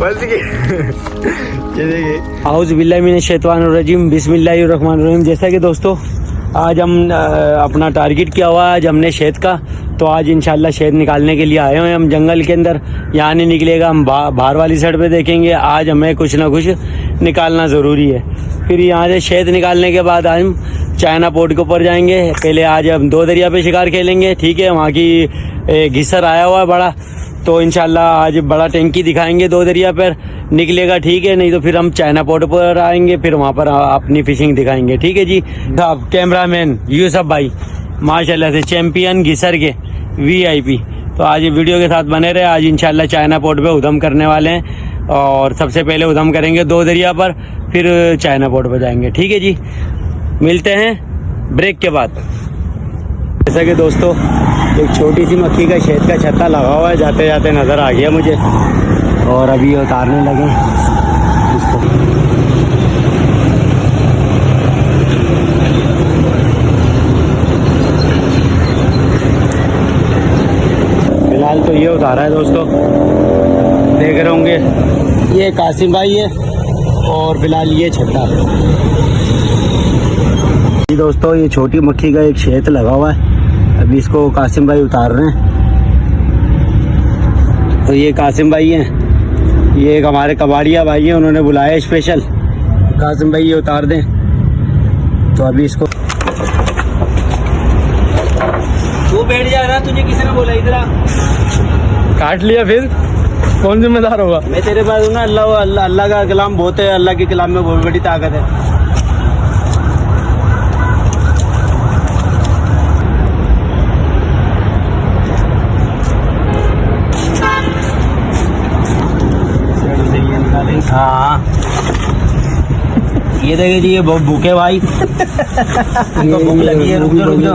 बस ये देखिए, आउज़ बिल्लाहि मिनश शैतानिर रजीम, बिस्मिल्लाहिर रहमानिर रहीम। जैसा कि दोस्तों आज हम अपना टारगेट किया हुआ है आज हमने शहद का, तो आज इंशाल्लाह शहद निकालने के लिए आए हुए हैं हम जंगल के अंदर। यहाँ नहीं निकलेगा, हम बाहर वाली साइड पे देखेंगे। आज हमें कुछ ना कुछ निकालना ज़रूरी है। फिर यहाँ से शहद निकालने के बाद आज हम चाइना पोर्ट के ऊपर जाएंगे। पहले आज हम 2 दरिया पे शिकार खेलेंगे, ठीक है। वहाँ की घिसर आया हुआ है बड़ा, तो इंशाल्लाह आज बड़ा टैंकी दिखाएंगे 2 दरिया पर, निकलेगा ठीक है, नहीं तो फिर हम चाइना पोर्ट पर आएंगे, फिर वहाँ पर अपनी फिशिंग दिखाएंगे, ठीक है जी। साहब कैमरामैन यूसुफ भाई माशाल्लाह से चैंपियन घिसर के VIP, तो आज ये वीडियो के साथ बने रहे। आज इंशाल्लाह चाइना पोर्ट पे उधम करने वाले हैं, और सबसे पहले उधम करेंगे 2 दरिया पर, फिर चाइना पोर्ट पर जाएंगे, ठीक है जी। मिलते हैं ब्रेक के बाद। जैसा कि दोस्तों एक छोटी सी मक्खी का शहद का छत्ता लगा हुआ है, जाते जाते नज़र आ गया मुझे, और अभी उतारने लगे इसको। फिलहाल तो ये उतारा है दोस्तों, देख रहे होंगे ये कासिम भाई है, और फिलहाल ये छत्ता। दोस्तों ये छोटी मक्खी का एक शहद लगा हुआ है, अभी इसको कासिम भाई उतार रहे हैं। तो ये कासिम भाई हैं, ये एक हमारे कबाड़िया भाई हैं, उन्होंने बुलाया स्पेशल। कासिम भाई ये उतार दें, तो अभी इसको। तू बैठ जा रहा, तुझे किसी ने बोला इधर आ। काट लिया फिर कौन जिम्मेदार होगा? मैं तेरे पास हूँ ना। अल्लाह का कलाम बहुत है, अल्लाह के कलाम में बहुत बड़ी ताकत है। हाँ ये देखिए जी, ये बहुत भूखे भाई इनको भूख लगी है, रुक जाओ।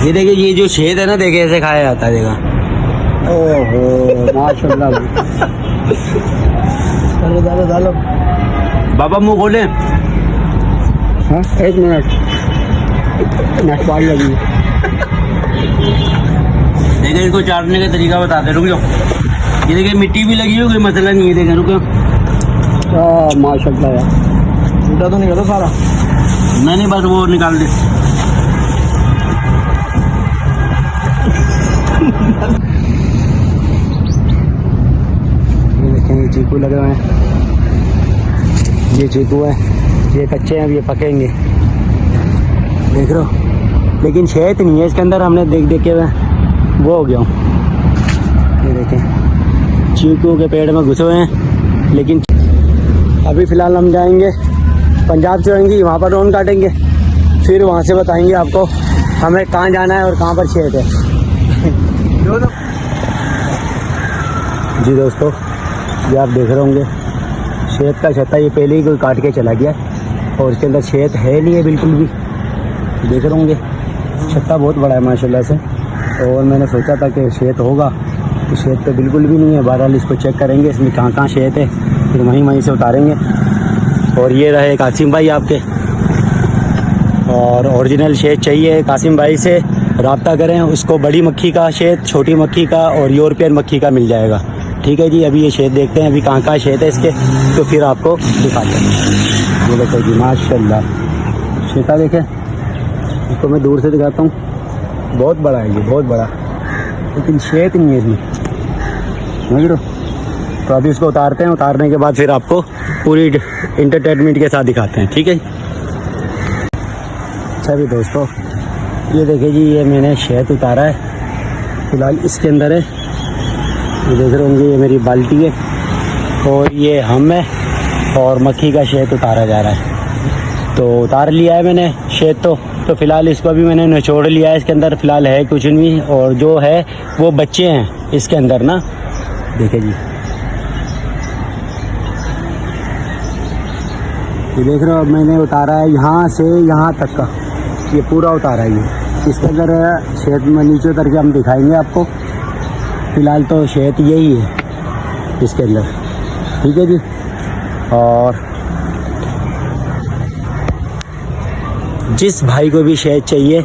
ये देखिए ये जो शहद है ना, देखे ऐसे खाया जाता है, देखा। ओहो माशाल्लाह। चलो डालो बाबा, मुंह खोले। हाँ 1 मिनट नटवाल लगी। देखिए इसको चाटने का तरीका बताते, रुक जाओ। ये देखिए मिट्टी भी लगी हो, कोई मसला नहीं है, देखिए रुको। माशाल्लाह यार, टूटा तो नहीं होता सारा? नहीं बस वो निकाल दे। ये देखें, ये चीकू लगे हुए हैं, ये चीकू है, ये कच्चे हैं, अब ये पकेंगे, देख रहे हो। लेकिन शहद नहीं है इसके अंदर, हमने देख के वो हो गया हूँ। ये देखें चीकू के पेड़ में घुसे हुए हैं। लेकिन अभी फ़िलहाल हम जाएंगे पंजाब से होंगी, वहाँ पर ड्रोन काटेंगे, फिर वहाँ से बताएंगे आपको हमें कहाँ जाना है और कहाँ पर शहद है। जी दोस्तों, ये आप देख रहे होंगे शहद का छत्ता, ये पहले ही कोई काट के चला गया, और इसके अंदर शहद है नहीं है बिल्कुल भी। देख रहे होंगे छत्ता बहुत बड़ा है माशाल्लाह से, और मैंने सोचा था कि शहद होगा, तो शहद तो बिल्कुल भी नहीं है। बहरहाल इसको चेक करेंगे, इसमें कहाँ शहद है, फिर वहीं से उतारेंगे। और ये रहे कासिम भाई आपके, और ओरिजिनल शहद चाहिए कासिम भाई से रब्ता करें, उसको बड़ी मक्खी का शहद, छोटी मक्खी का और यूरोपियन मक्खी का मिल जाएगा, ठीक है जी। अभी ये शहद देखते हैं अभी कहाँ शहद है इसके, तो फिर आपको दिखाते हैं। ये देखो जी माशाल्लाह, शहद देखें, इसको मैं दूर से दिखाता हूँ, बहुत बड़ा है ये, बहुत बड़ा, लेकिन शहद नहीं है इसमें, समझ लो। तो अभी इसको उतारते हैं, उतारने के बाद फिर आपको पूरी इंटरटेनमेंट के साथ दिखाते हैं, ठीक है। अच्छा भी दोस्तों, ये देखिए जी, ये मैंने शहद उतारा है, फिलहाल इसके अंदर है, ये देख रहे होंगे, ये मेरी बाल्टी है, और ये हम है, और मक्खी का शहद उतारा जा रहा है। तो उतार लिया है मैंने शहद, तो फिलहाल इसको भी मैंने निचोड़ लिया है। इसके अंदर फिलहाल है कुछ नहीं, और जो है वो बच्चे हैं इसके अंदर ना, देखिए जी, ये देख रहे हो। अब मैंने उतारा है यहाँ से यहाँ तक का, ये पूरा उतारा है ये। इसके अंदर शहद में नीचे उतर के हम दिखाएंगे आपको। फिलहाल तो शहद यही है इसके अंदर, ठीक है जी। और जिस भाई को भी शहद चाहिए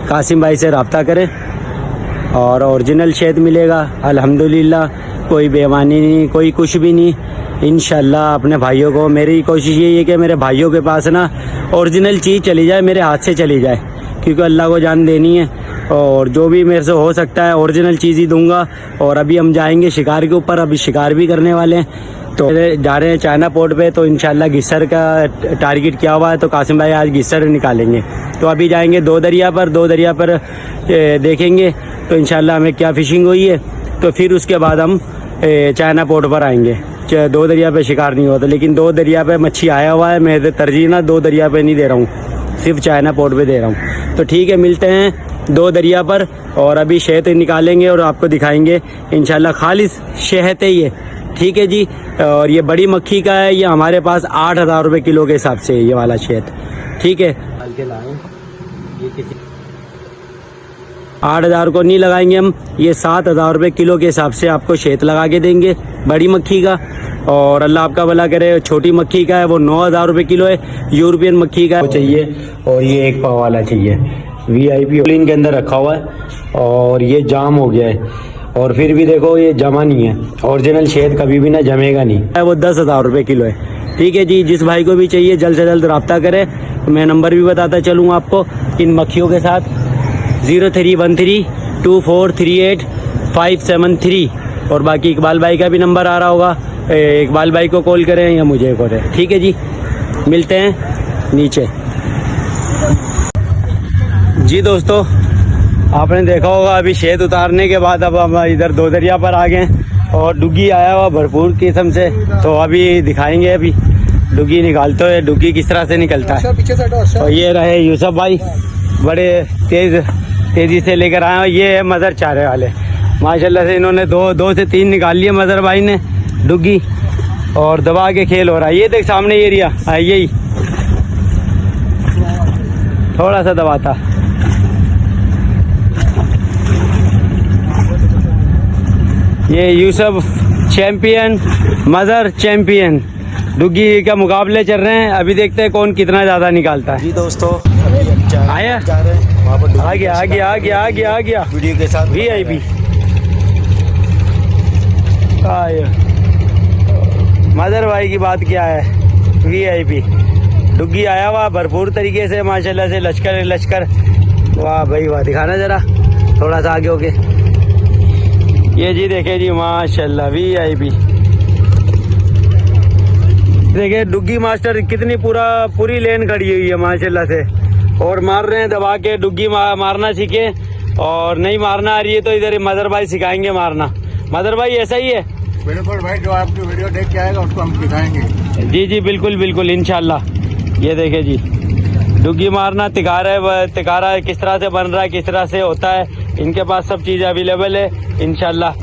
कासिम भाई से रब्ता करें, और ओरिजिनल शहद मिलेगा अल्हम्दुलिल्लाह, कोई बेईमानी नहीं, कोई कुछ भी नहीं। इंशाल्लाह अपने भाइयों को, मेरी कोशिश यही है कि मेरे भाइयों के पास ना ओरिजिनल चीज़ चली जाए, मेरे हाथ से चली जाए, क्योंकि अल्लाह को जान देनी है। और जो भी मेरे से हो सकता है ओरिजिनल चीज़ ही दूंगा। और अभी हम जाएंगे शिकार के ऊपर, अभी शिकार भी करने वाले हैं, तो जा रहे हैं चाइना पोर्ट पे। तो इंशाल्लाह गिस्सर का टारगेट किया हुआ है, तो कासिम भाई आज गिस्सर निकालेंगे। तो अभी जाएंगे दो दरिया पर देखेंगे तो इंशाल्लाह हमें क्या फ़िशिंग हुई है। तो फिर उसके बाद हम चाइना पोर्ट पर आएंगे। दो दरिया पे शिकार नहीं होता, लेकिन दो दरिया पे मच्छी आया हुआ है। मैं तरजीह ना दो दरिया पे नहीं दे रहा हूँ, सिर्फ चाइना पोर्ट पे दे रहा हूँ। तो ठीक है, मिलते हैं दो दरिया पर, और अभी शहद निकालेंगे और आपको दिखाएंगे इंशाल्लाह। खालिस शहद है ये, ठीक है जी। और ये बड़ी मक्खी का है, ये हमारे पास 8,000 रुपये किलो के हिसाब से है ये वाला शहद, ठीक है। ये किसी 8,000 को नहीं लगाएंगे हम, ये 7,000 रुपये किलो के हिसाब से आपको शहद लगा के देंगे बड़ी मक्खी का। और अल्लाह आपका भला करे, छोटी मक्खी का है वो 9,000 रुपये किलो है। यूरोपियन मक्खी का चाहिए, और ये 1 पाव वाला चाहिए। VIP के अंदर रखा हुआ है, और ये जाम हो गया है, और फिर भी देखो ये जमा नहीं है। ओरिजिनल शहद कभी भी ना जमेगा नहीं, वो 10,000 रुपये किलो है, ठीक है जी। जिस भाई को भी चाहिए जल्द से जल्द रब्ता करें। मैं नंबर भी बताता चलूँ आपको इन मक्खियों के साथ, 03132438 और बाकी इकबाल भाई का भी नंबर आ रहा होगा, इकबाल भाई को कॉल करें या मुझे करें, ठीक है जी। मिलते हैं नीचे जी। दोस्तों आपने देखा होगा अभी शहद उतारने के बाद अब हम इधर दो दरिया पर आ गए, और डुग्गी आया हुआ भरपूर किस्म से। तो अभी दिखाएंगे अभी डुग्गी निकालते हुए, डुग्गी किस तरह से निकलता है। और ये रहे यूसुफ भाई, बड़े तेज़ी से लेकर आए हैं। ये है मदर चारे वाले, माशाल्लाह से इन्होंने दो से 3 निकाल लिए मदर भाई ने डुग्गी, और दबा के खेल हो रहा है। ये देख सामने एरिया यही थोड़ा सा दबाता। ये यूसुफ चैंपियन, मदर चैंपियन, डुग्गी का मुकाबले चल रहे हैं। अभी देखते हैं कौन कितना ज़्यादा निकालता है। जी दोस्तों आया, आ गया वीडियो के साथ VIP आया। मदर भाई की बात क्या है, VIP डुग्गी आया हुआ भरपूर तरीके से माशाल्लाह से, लश्कर। वाह भाई वाह, दिखाना ज़रा थोड़ा सा आगे होके। ये जी देखे जी माशाल्लाह VIP, देखिए डुग्गी मास्टर कितनी पूरी लेन खड़ी हुई है माशाल्लाह से, और मार रहे हैं दबा के। डुग्गी मारना सीखे, और नहीं मारना आ रही है तो इधर मदर भाई सिखाएंगे मारना। मदर भाई ऐसा ही है, बिल्कुल भाई, जो आपकी वीडियो देख के आएगा उसको हम सिखाएंगे। जी बिल्कुल इंशाल्लाह। ये देखे जी डुग्गी मारना, तिकारा किस तरह से बन रहा है, किस तरह से होता है, इनके पास सब चीज़ें अवेलेबल है। इंशाल्लाह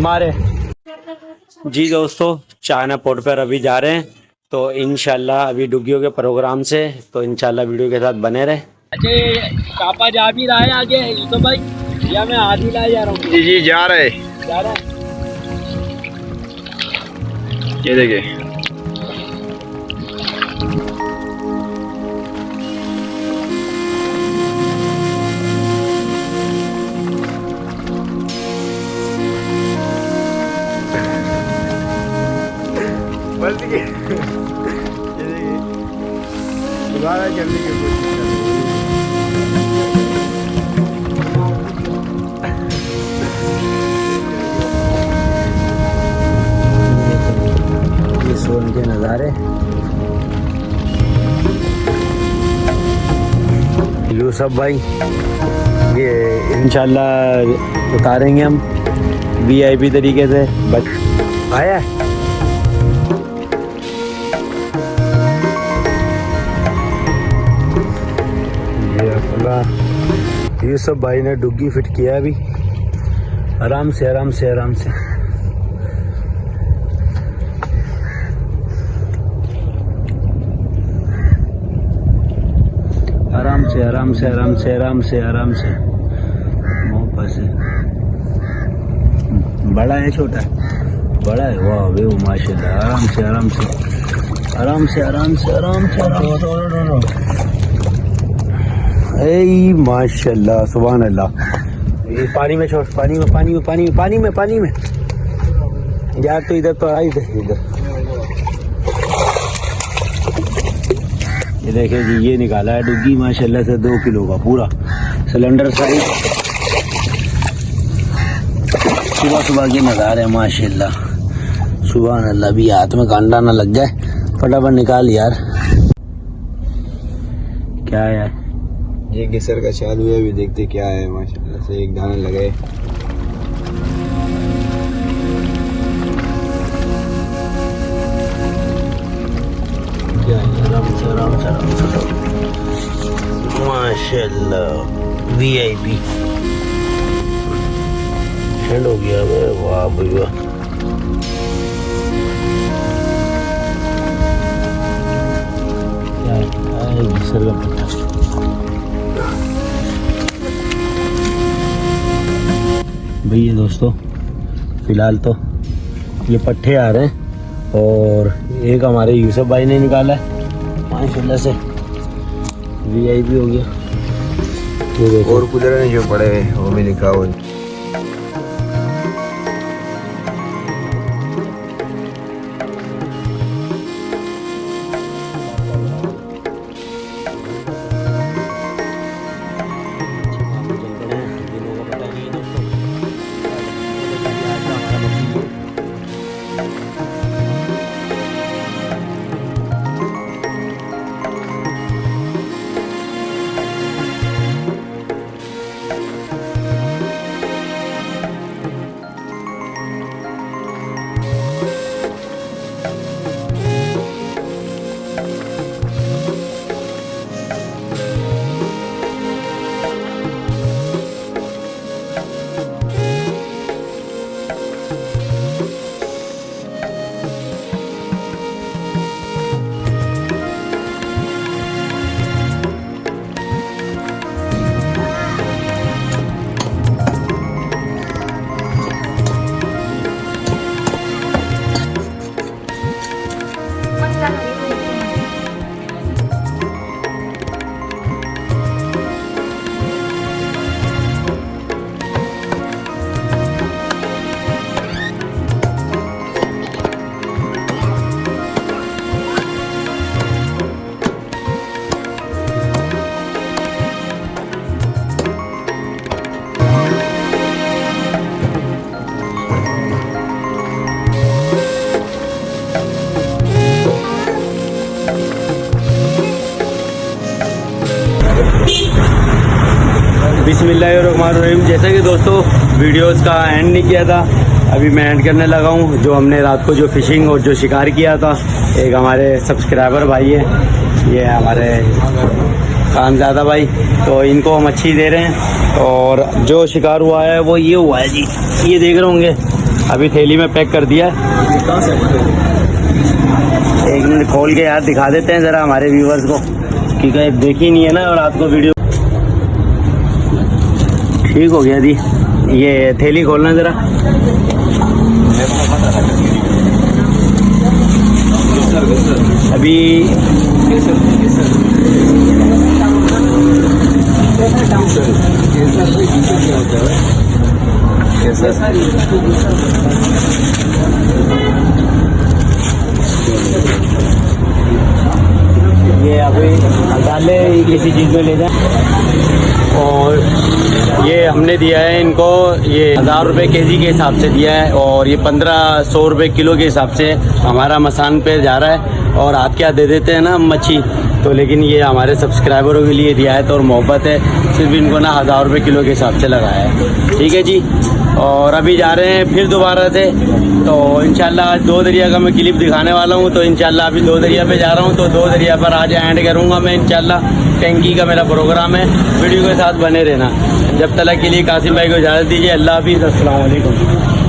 मारे जी। दोस्तों चाइना पोर्ट पर अभी जा रहे हैं, तो इंशाल्लाह अभी डुग्गियों के प्रोग्राम से, तो इंशाल्लाह वीडियो के साथ बने रहे। अच्छा कापा जा भी रहा है आगे तो भाई, या मैं आधी ला जा रहा हूँ। जी जा रहे। ये देखिए दोबारा चलने की कोशिश कर रहे हैं। ये सोन के नज़ारे, यूसुफ भाई ये इंशाल्लाह उतारेंगे हम VIP तरीके से। बस आया यूसुफ भाई ने डुग्गी फिट किया अभी, आराम से आराम से आराम से। आराम से आराम से आराम से आराम से आराम से मोहब्बत से। बड़ा है छोटा है? बड़ा है। वाह वे माशाल्लाह। आराम से आराम से आराम से आराम से आराम से आराम से। ए माशाल्लाह सुभान अल्लाह। ये पानी में छोड़, पानी में पानी में पानी में पानी में पानी में यार। तो इधर तो आई इधर इधर। ये देखिए जी, ये निकाला है डुग्गी माशाल्लाह से 2 किलो का पूरा सिलेंडर साइज। सुबह सुबह के नज़ारे माशाल्लाह, सुबह अल्लाह। भी हाथ में कांटा ना लग जाए, फटाफट निकाल यार। क्या है ये गिसर का चालू है, अभी देखते क्या है। माशाल्लाह से एक दाना लगे। क्या है, आराम से आराम से आराम से माशाल्लाह। VIP ठंड हो गया। वाह भाई वाह। घिसर का पट्टा भैया दोस्तों, फिलहाल तो ये पट्टे आ रहे हैं और एक हमारे यूसुफ भाई ने निकाला है माशाल्लाह से। VIP हो गया। और कुदर ने जो पड़े हैं वो भी लिखा हुआ है। बिस्मिल्लाहिर्रहमानिर्रहीम। जैसे कि दोस्तों वीडियोस का एंड नहीं किया था, अभी मैं एंड करने लगा हूँ। जो हमने रात को जो फिशिंग और जो शिकार किया था, एक हमारे सब्सक्राइबर भाई है, ये हमारे खानज़ादा भाई, तो इनको हम मच्छी दे रहे हैं। और जो शिकार हुआ है वो ये हुआ है जी, ये देख रहे होंगे। अभी थैली में पैक कर दिया है। एक मिनट खोल के यार दिखा देते हैं ज़रा हमारे व्यूवर्स को, क्योंकि देखी नहीं है ना और रात को वीडियो। ठीक हो गया जी, ये थैली खोलना ज़रा। अभी ये अभी डाले किसी चीज़ में ले जाए। और ये हमने दिया है इनको, ये 1000 रुपये केजी के हिसाब से दिया है और ये 1500 रुपये किलो के हिसाब से हमारा मसान पे जा रहा है। और आप क्या दे देते हैं ना मच्छी, तो लेकिन ये हमारे सब्सक्राइबरों के लिए रियायत और मोहब्बत है, सिर्फ इनको ना 1000 रुपये किलो के हिसाब से लगाया है। ठीक है जी। और अभी जा रहे हैं फिर दोबारा से, तो इंशाल्लाह आज 2 दरिया का मैं क्लिप दिखाने वाला हूँ। तो इंशाल्लाह अभी 2 दरिया पे जा रहा हूँ, तो 2 दरिया पर आज एंड करूँगा मैं इंशाल्लाह। टैंकी का मेरा प्रोग्राम है, वीडियो के साथ बने रहना। जब तक के लिए कासिम भाई को इजाज़त दीजिए। अल्लाह हाफिज़, अस्सलाम वालेकुम।